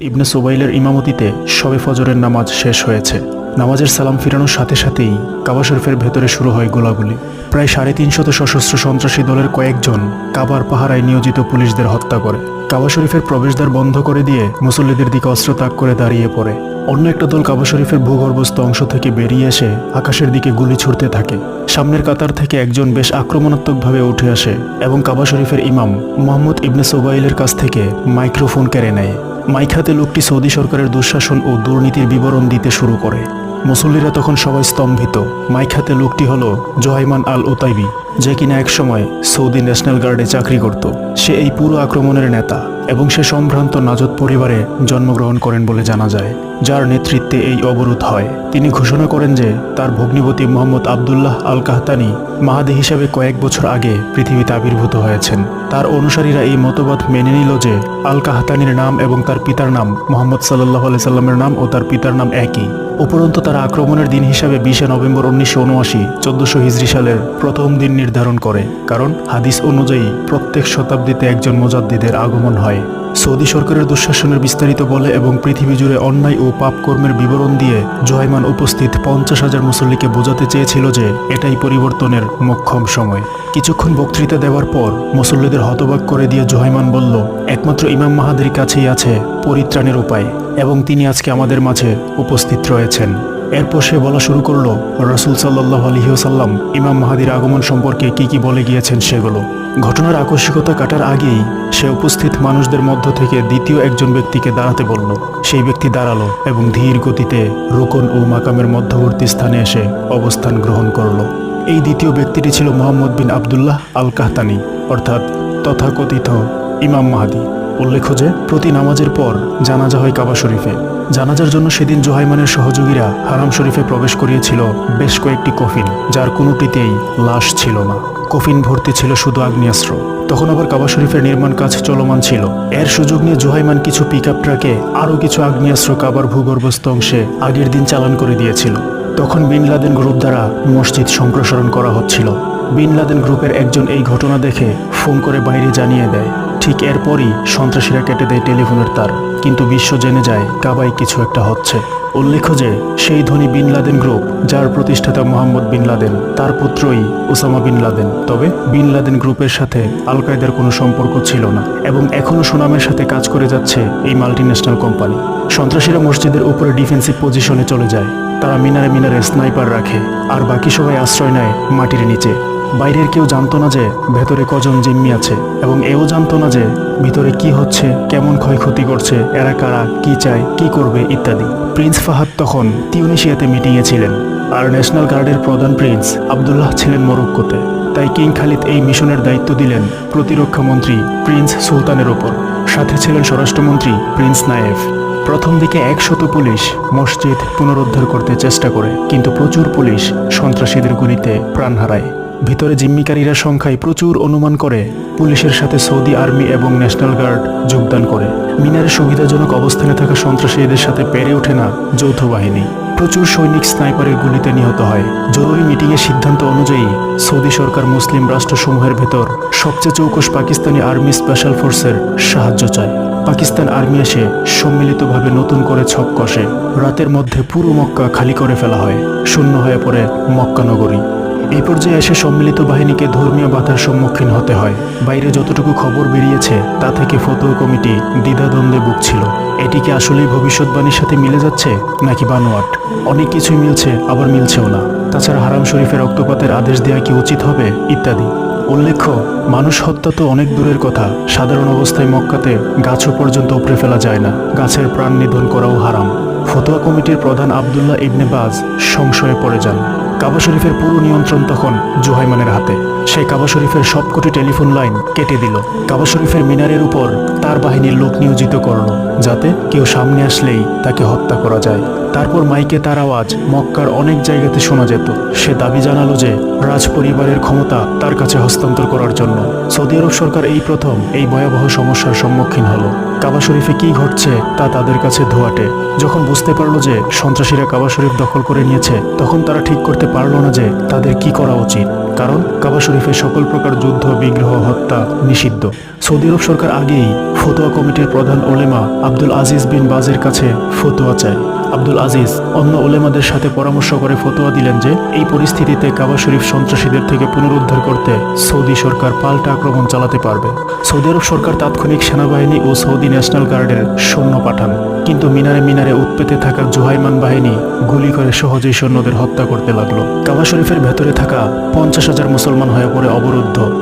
ইবনে সুবাইলের ইমামতিতে শবে ফজরের নামাজ শেষ হয়েছে। নামাজের সালাম ফিরানোর সাথে সাথেই কাবা শরীফের ভেতরে শুরু হয় গোলাগুলি। প্রায় 350 সশস্ত্র সন্ত্রাসী দলের কয়েকজন কাবার পাহারায় নিয়োজিত পুলিশদের হত্যা করে। কাবা শরীফের প্রবেশদ্বার বন্ধ করে দিয়ে মুসল্লিদের দিকে অস্ত্র তাক করে দাঁড়িয়ে পড়ে। অন্য একটা দল কাবা শরীফের ভূগর্ভস্থ অংশ থেকে বেরিয়ে এসে আকাশের দিকে গুলি ছুড়তে থাকে। সামনের কাতার থেকে একজন বেশ আক্রমণাত্মকভাবে উঠে আসে এবং কাবা শরীফের ইমাম মুহাম্মদ ইবনে সুবাইলের কাছ থেকে মাইক্রোফোন কেড়ে নেয়। মাইক হাতে লোকটি সৌদি সরকারের দুঃশাসন ও দুর্নীতির বিবরণ দিতে শুরু করে। মুসল্লিরা তখন সবাই স্তম্ভিত। মাইক হাতে লোকটি হলো জোহাইমান আল ওতাইবি, যে কিনা একসময় সৌদি ন্যাশনাল গার্ডে চাকরি করত। সে এই পুরো আক্রমণের নেতা এবং সে সম্ভ্রান্ত নাজদ পরিবারে জন্মগ্রহণ করেন বলে জানা যায়, যার নেতৃত্বে এই অবরোধ হয়। তিনি ঘোষণা করেন যে তার ভগ্নিপতি মোহাম্মদ আবদুল্লাহ আল কাহতানি মাহাদি হিসাবে কয়েক বছর আগে পৃথিবীতে আবির্ভূত হয়েছেন। তার অনুসারীরা এই মতবাদ মেনে নিল যে আল কাহতানির নাম এবং তার পিতার নাম মোহাম্মদ সাল্লাল্লাহু আলাইহি সাল্লামের নাম ও তার পিতার নাম একই। উপরন্তু তারা আক্রমণের দিন হিসাবে 20 নভেম্বর 1979 1400 হিজরি সালের প্রথম দিন নির্ধারণ করে, কারণ হাদিস অনুযায়ী প্রত্যেক শতাব্দীতে একজন মুজাদ্দিদের আগমন হয়। সৌদি সরকারের দুঃশাসনের বিস্তারিত বলে এবং পৃথিবী জুড়ে অন্যায় ও পাপ কর্মের বিবরণ দিয়ে জোহাইমান উপস্থিত 50,000 মুসল্লিকে বোঝাতে চেয়েছিল যে এটাই পরিবর্তনের মোক্ষম সময়। কিছুক্ষণ বক্তৃতা দেওয়ার পর মুসল্লিদের হতবাক করে দিয়ে জোহাইমান বলল, একমাত্র ইমাম মাহাদির কাছেই আছে পরিত্রাণের উপায় এবং তিনি আজকে আমাদের মাঝে উপস্থিত রয়েছেন। এরপর সে বলা শুরু করলো রাসূল সাল্লাল্লাহু আলাইহি ওয়াসাল্লাম ইমাম মাহাদির আগমন সম্পর্কে কি বলে গিয়েছেন সেগুলো। ঘটনার আকস্মিকতা কাটার আগেই সে উপস্থিত মানুষদের মধ্য থেকে দ্বিতীয় একজন ব্যক্তিকে দাঁড়াতে বলল। সেই ব্যক্তি দাঁড়ালো এবং ধীর গতিতে রুকন ও মাকামের মধ্যবর্তী স্থানে এসে অবস্থান গ্রহণ করল। এই দ্বিতীয় ব্যক্তিটি ছিল মুহাম্মদ বিন আবদুল্লাহ আল কাহতানি, অর্থাৎ তথাকথিত ইমাম মাহাদি। উল্লেখ্য যে প্রতি নামাজের পর জানাজা হয় কাবা শরীফে। জানাজার জন্য সেদিন জোহাইমানের সহযোগীরা হারাম শরীফে প্রবেশ করিয়েছিল বেশ কয়েকটি কফিন, যার কোনোটিতেই লাশ ছিল না। কফিন ভর্তি ছিল শুধু আগ্নেয়াস্ত্র। তখন আবার কাবা শরীফের নির্মাণ কাজ চলমান ছিল। এর সুযোগ নিয়ে জোহাইমান কিছু পিকআপ ট্রাকে আরও কিছু আগ্নেয়াস্ত্র কাবার ভূগর্ভস্থ অংশে আগের দিন চালান করে দিয়েছিল। তখন বিন লাদেন গ্রুপ দ্বারা মসজিদ সম্প্রসারণ করা হচ্ছিল। বিন লাদেন গ্রুপের একজন এই ঘটনা দেখে ফোন করে বাইরে জানিয়ে দেয়। ঠিক এরপরই সন্ত্রাসীরা কেটে দেয় টেলিফোনের তার, কিন্তু বিশ্ব জেনে যায় কাবায় কিছু একটা হচ্ছে। উল্লেখ্য যে সেই ধনী বিন লাদেন গ্রুপ, যার প্রতিষ্ঠাতা মোহাম্মদ বিন লাদেন, তার পুত্রই ওসামা বিন লাদেন। তবে বিন লাদেন গ্রুপের সাথে আল কায়দার কোনো সম্পর্ক ছিল না এবং এখনও সুনামের সাথে কাজ করে যাচ্ছে এই মাল্টিন্যাশনাল কোম্পানি। সন্ত্রাসীরা মসজিদের উপরে ডিফেন্সিভ পজিশনে চলে যায়। তারা মিনারে মিনারে স্নাইপার রাখে আর বাকি সবাই আশ্রয় নেয় মাটির নিচে। বাইরের কেউ জানতো না যে ভেতরে কজন জিম্মি আছে এবং এও জানতো না যে ভিতরে কি হচ্ছে, কেমন ক্ষয়ক্ষতি করছে, এরা কারা, কি চায়, কি করবে ইত্যাদি। প্রিন্স ফাহাদ তখন তিউনিসিয়াতে মিটিংয়ে ছিলেন আর ন্যাশনাল গার্ডের প্রধান প্রিন্স আবদুল্লাহ ছিলেন মরক্কোতে। তাই কিং খালিদ এই মিশনের দায়িত্ব দিলেন প্রতিরক্ষা মন্ত্রী প্রিন্স সুলতানের ওপর। সাথে ছিলেন স্বরাষ্ট্রমন্ত্রী প্রিন্স নায়েফ। প্রথম দিকে 100 পুলিশ মসজিদ পুনরুদ্ধার করতে চেষ্টা করে, কিন্তু প্রচুর পুলিশ সন্ত্রাসীদের গুলিতে প্রাণ হারায়। ভিতরে জিম্মিকারীরা সংখ্যায় প্রচুর অনুমান করে পুলিশের সাথে সৌদি আর্মি এবং ন্যাশনাল গার্ড যোগদান করে। মিনারে সুবিধাজনক অবস্থানে থাকা সন্ত্রাসীদের সাথে পেরে ওঠে না যৌথ বাহিনী। প্রচুর সৈনিক স্নাইপারের গুলিতে নিহত হয়। জরুরি মিটিংয়ের সিদ্ধান্ত অনুযায়ী সৌদি সরকার মুসলিম রাষ্ট্রসমূহের ভেতর সবচেয়ে চৌকস পাকিস্তানি আর্মি স্পেশাল ফোর্সের সাহায্য চায়। পাকিস্তান আর্মি এসে সম্মিলিতভাবে নতুন করে ছক কষে। রাতের মধ্যে পুরো মক্কা খালি করে ফেলা হয়। শূন্য হয়ে পড়ে মক্কা নগরী। এই পর্যায়ে এসে সম্মিলিত বাহিনীকে ধর্মীয় বাধার সম্মুখীন হতে হয়। বাইরে যতটুকু খবর বেরিয়েছে তা থেকে ফতোয়া কমিটি দ্বিধাদ্বন্দ্বে ভুগছিল। এটি কি আসলেই ভবিষ্যৎবাণীর সাথে মিলে যাচ্ছে নাকি বানোয়াট? অনেক কিছুই মিলছে, আবার মিলছেও না। তাছাড়া হারাম শরীফের রক্তপাতের আদেশ দেওয়া কি উচিত হবে ইত্যাদি। উল্লেখ্য, মানুষ হত্যা তো অনেক দূরের কথা, সাধারণ অবস্থায় মক্কাতে গাছও পর্যন্ত উপড়ে ফেলা যায় না। গাছের প্রাণ নিধন করাও হারাম। ফতোয়া কমিটির প্রধান আবদুল্লাহ ইবনে বাজ সংশয়ে পড়ে যান। কাবা শরীফের পুরো নিয়ন্ত্রণ তখন জোহাইমানের হাতে। সে কাবা শরীফের সবকটি টেলিফোন লাইন কেটে দিল। কাবা শরীফের মিনারের উপর তার বাহিনীর লোক নিয়োজিত করল, যাতে কেউ সামনে আসলেই তাকে হত্যা করা যায়। তারপর মাইকে তার আওয়াজ মক্কার অনেক জায়গাতে শোনা যেত। সে দাবি জানালো যে রাজ পরিবারের ক্ষমতা তার কাছে হস্তান্তর করার জন্য। সৌদি আরব সরকার এই প্রথম এই ভয়াবহ সমস্যার সম্মুখীন হলো। কাবা শরীফে কি ঘটছে তা তাদের কাছে ধোঁয়াটে। যখন বুঝতে পারলো যে সন্ত্রাসীরা কাবা শরীফ দখল করে নিয়েছে, তখন তারা ঠিক করতে পারলো না যে তাদের কি করা উচিত, কারণ কাবা শরীফে সকল প্রকার যুদ্ধ, বিগ্রহ, হত্যা নিষিদ্ধ। সৌদি আরব সরকার আগেই ফতোয়া কমিটির প্রধান ওলেমা আব্দুল আজিজ বিন বাজের কাছে ফতোয়া চায়। আব্দুল আজিজ অন্য ওলেমাদের সাথে পরামর্শ করে ফতোয়া দিলেন যে এই পরিস্থিতিতে কাবা শরীফ সন্ত্রাসীদের থেকে পুনরুদ্ধার করতে সৌদি সরকার পাল্টা আক্রমণ চালাতে পারবে। সৌদি আরব সরকার তাৎক্ষণিক সেনাবাহিনী ও সৌদি ন্যাশনাল গার্ডের সৈন্য পাঠান, কিন্তু মিনারে মিনারে উৎপেতে থাকা জুহাইমান বাহিনী গুলি করে সহজেই সৈন্যদের হত্যা করতে লাগলো। কাবা শরীফের ভেতরে থাকা 50,000 মুসলমান হয়ে পড়ে অবরুদ্ধ।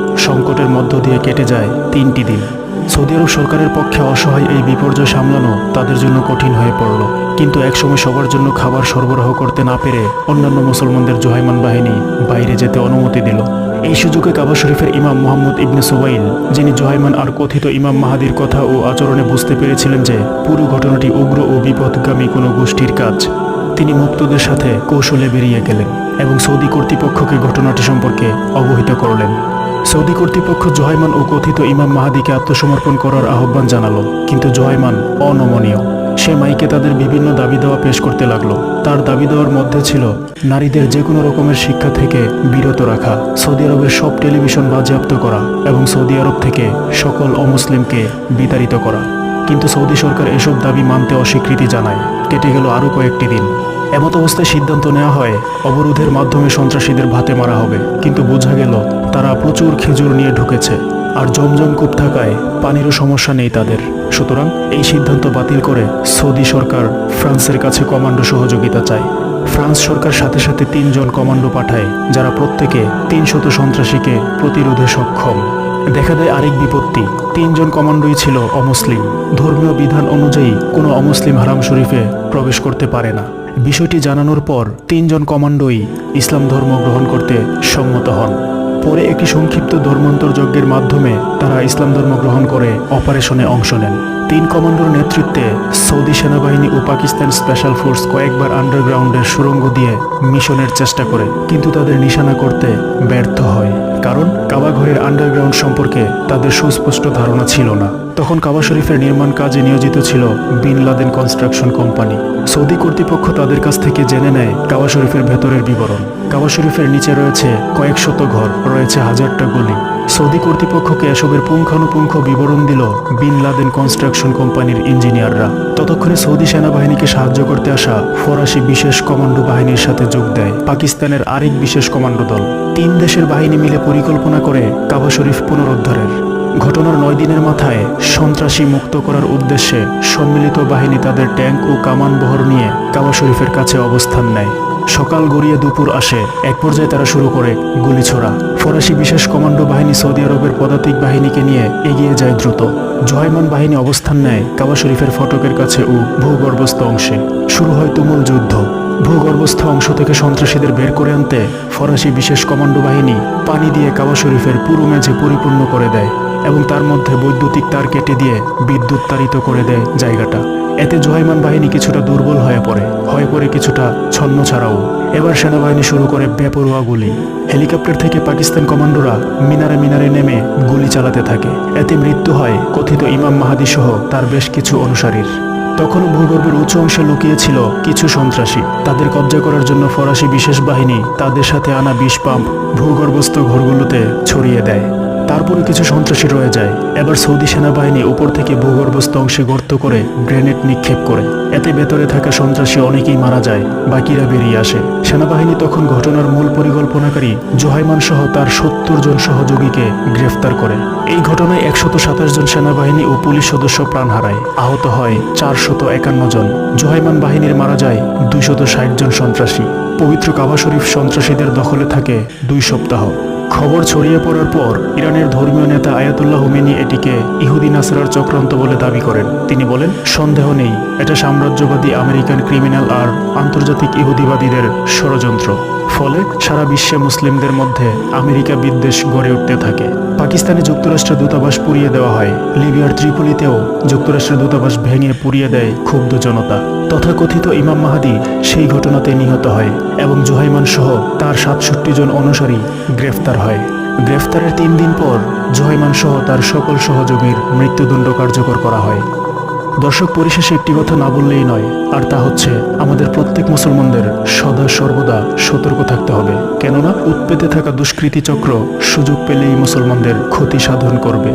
সংকটের মধ্য দিয়ে কেটে যায় 3টি দিন। সৌদি আরব সরকারের পক্ষে অসহায় এই বিপর্যয় সামলানো তাদের জন্য কঠিন হয়ে পড়ল। কিন্তু একসময় সবার জন্য খাবার সরবরাহ করতে না পেরে অন্যান্য মুসলমানদের জুহাইমান বাহিনী বাইরে যেতে অনুমতি দিল। এই সুযোগে কাবা শরীফের ইমাম মুহাম্মদ ইবনে সুবাইল, যিনি জুহাইমান আর কথিত ইমাম মাহাদির কথা ও আচরণে বুঝতে পেরেছিলেন যে পুরো ঘটনাটি উগ্র ও বিপদগামী কোনো গোষ্ঠীর কাজ, তিনি মুক্তদের সাথে কৌশলে বেরিয়ে গেলেন এবং সৌদি কর্তৃপক্ষকে ঘটনাটি সম্পর্কে অবহিত করলেন। সৌদি কর্তৃপক্ষ জুহাইমান ও কথিত ইমাম মাহাদিকে আত্মসমর্পণ করার আহ্বান জানালো, কিন্তু জুহাইমান অনমনীয়। সে মাইকে তাদের বিভিন্ন দাবি দেওয়া পেশ করতে লাগলো। তার দাবি দেওয়ার মধ্যে ছিল নারীদের যে কোনো রকমের শিক্ষা থেকে বিরত রাখা, সৌদি আরবের সব টেলিভিশন বাজেয়াপ্ত করা এবং সৌদি আরব থেকে সকল অমুসলিমকে বিতাড়িত করা। কিন্তু সৌদি সরকার এসব দাবি মানতে অস্বীকৃতি জানায়। কেটে গেল আরও কয়েকটি দিন। এমত অবস্থায় সিদ্ধান্ত নেওয়া হয় অবরোধের মাধ্যমে সন্ত্রাসীদের ভাতে মারা হবে, কিন্তু বোঝা গেল তারা প্রচুর খেজুর নিয়ে ঢুকেছে আর জমজম কূপ থাকায় পানিরও সমস্যা নেই তাদের। সুতরাং এই সিদ্ধান্ত বাতিল করে সৌদি সরকার ফ্রান্সের কাছে কমান্ডো সহযোগিতা চায়। ফ্রান্স সরকার সাথে সাথে 3 জন কমান্ডো পাঠায়, যারা প্রত্যেকে 300 সন্ত্রাসীকে প্রতিরোধে সক্ষম। দেখা দেয় আরেক বিপত্তি, 3 জন কমান্ডোই ছিল অমুসলিম। ধর্মীয় বিধান অনুযায়ী কোনো অমুসলিম হারাম শরীফে প্রবেশ করতে পারে না। বিষয়টি জানানোর পর 3 জন কমান্ডোই ইসলাম ধর্ম গ্রহণ করতে সম্মত হন। পরে একটি সংক্ষিপ্ত ধর্মান্তর যজ্ঞের মাধ্যমে তারা ইসলাম ধর্ম গ্রহণ করে অপারেশনে অংশ নেন। 3 কমান্ডোর নেতৃত্বে সৌদি সেনাবাহিনী ও পাকিস্তান স্পেশাল ফোর্স কয়েকবার আন্ডারগ্রাউন্ডের সুড়ঙ্গ দিয়ে মিশনের চেষ্টা করে, কিন্তু তাদের নিশানা করতে ব্যর্থ হয়, কারণ কাবা ঘরের আন্ডারগ্রাউন্ড সম্পর্কে তাদের সুস্পষ্ট ধারণা ছিল না। তখন কাবা শরীফের নির্মাণ কাজে নিয়োজিত ছিল Bin Laden construction company. Saudi কর্তৃপক্ষ তাদের কাছ থেকে জেনে নেয় কাবা শরীফের ভেতরের বিবরণ। কাবা শরীফের নিচে রয়েছে কয়েক শত ঘর, রয়েছে হাজারটা গলি। সৌদি কর্তৃপক্ষকে এসবের পুঙ্খানুপুঙ্খ বিবরণ দিল বিন লাদেন কনস্ট্রাকশন কোম্পানির ইঞ্জিনিয়াররা। ততক্ষণে সৌদি সেনাবাহিনীকে সাহায্য করতে আসা ফরাসি বিশেষ কমান্ডো বাহিনীর সাথে যোগ দেয় পাকিস্তানের আরেক বিশেষ কমান্ডো দল। 3 দেশের বাহিনী মিলে পরিকল্পনা করে কাবা শরীফ পুনরুদ্ধারের। ঘটনার 9 দিনের মাথায় সন্ত্রাসী মুক্ত করার উদ্দেশ্যে সম্মিলিত বাহিনী তাদের ট্যাঙ্ক ও কামান বহর নিয়ে কাবা শরীফের কাছে অবস্থান নেয়। সকাল গড়িয়ে দুপুর আসে, এক পর্যায়ে তারা শুরু করে গুলি ছোড়া। ফরাসি বিশেষ কমান্ডো বাহিনী সৌদি আরবের পদাতিক বাহিনীকে নিয়ে এগিয়ে যায় দ্রুত। জুহাইমান বাহিনী অবস্থান নেয় কাবা শরীফের ফটকের কাছে ও ভূগর্ভস্থ অংশে। শুরু হয় তুমুল যুদ্ধ। ভূগর্ভস্থ অংশ থেকে সন্ত্রাসীদের বের করে আনতে ফরাসি বিশেষ কমান্ডো বাহিনী পানি দিয়ে কাবা শরীফের পুরো মেঝে পরিপূর্ণ করে দেয় এবং তার মধ্যে বৈদ্যুতিক তার কেটে দিয়ে বিদ্যুৎ তাড়িত করে দেয় জায়গাটা। এতে জুহাইমান বাহিনী কিছুটা দুর্বল হয়ে পড়ে কিছুটা ছন্ন ছাড়াও। এবার সেনাবাহিনী শুরু করে বেপরোয়া গুলি। হেলিকপ্টার থেকে পাকিস্তান কমান্ডোরা মিনারে মিনারে নেমে গুলি চালাতে থাকে। এতে মৃত্যু হয় কথিত ইমাম মাহাদি সহ তার বেশ কিছু অনুসারীর। তখনও ভূগর্ভের উঁচু অংশে লুকিয়েছিল কিছু সন্ত্রাসী। তাদের কবজা করার জন্য ফরাসি বিশেষ বাহিনী তাদের সাথে আনা বিষ পাম্প ভূগর্ভস্থ ঘরগুলোতে ছড়িয়ে দেয়। তারপরে কিছু সন্ত্রাসী রয়ে যায়। এবার সৌদি সেনাবাহিনী উপর থেকে ভূগর্ভস্থ অংশে গর্ত করে গ্রেনেড নিক্ষেপ করে। এতে ভেতরে থাকা সন্ত্রাসী অনেকেই মারা যায়, বাকিরা বেরিয়ে আসে। সেনাবাহিনী তখন ঘটনার মূল পরিকল্পনাকারী জুহাইমান সহ তার 70 জন সহযোগীকে গ্রেফতার করে। এই ঘটনায় 127 জন সেনাবাহিনী ও পুলিশ সদস্য প্রাণ হারায়। আহত হয় 451 জন। জুহাইমান বাহিনীর মারা যায় 260 জন সন্ত্রাসী। পবিত্র কাবা শরীফ সন্ত্রাসীদের দখলে থাকে 2 সপ্তাহ। খবর ছড়িয়ে পড়ার পর ইরানের ধর্মীয় নেতা আয়াতুল্লাহ হোমেনি এটিকে ইহুদি নাসরার চক্রান্ত বলে দাবি করেন। তিনি বলেন, সন্দেহ নেই এটা সাম্রাজ্যবাদী আমেরিকান ক্রিমিনাল আর আন্তর্জাতিক ইহুদিবাদীদের ষড়যন্ত্র। ফলে সারা বিশ্বে মুসলিমদের মধ্যে আমেরিকা বিদ্বেষ গড়ে উঠতে থাকে। পাকিস্তানে যুক্তরাষ্ট্রের দূতাবাস পুড়িয়ে দেওয়া হয়। লিবিয়ার ত্রিপোলিতেও যুক্তরাষ্ট্রের দূতাবাস ভেঙে পুড়িয়ে দেয় ক্ষুব্ধ জনতা। তথাকথিত ইমাম মাহাদি সেই ঘটনাতে নিহত হয় এবং জুহাইমান সহ তার 67 জন অনুসারী গ্রেফতার হয়। গ্রেফতারের 3 দিন পর জুহাইমান সহ তার সকল সহযোগীর মৃত্যুদণ্ড কার্যকর করা হয়। দর্শক, পরিশেষে একটি কথা না বললেই নয়, আর তা হচ্ছে আমাদের প্রত্যেক মুসলমানদের সদা সর্বদা সতর্ক থাকতে হবে। কেননা উৎপেতে থাকা দুষ্কৃতী চক্র সুযোগ পেলেই মুসলমানদের ক্ষতি সাধন করবে।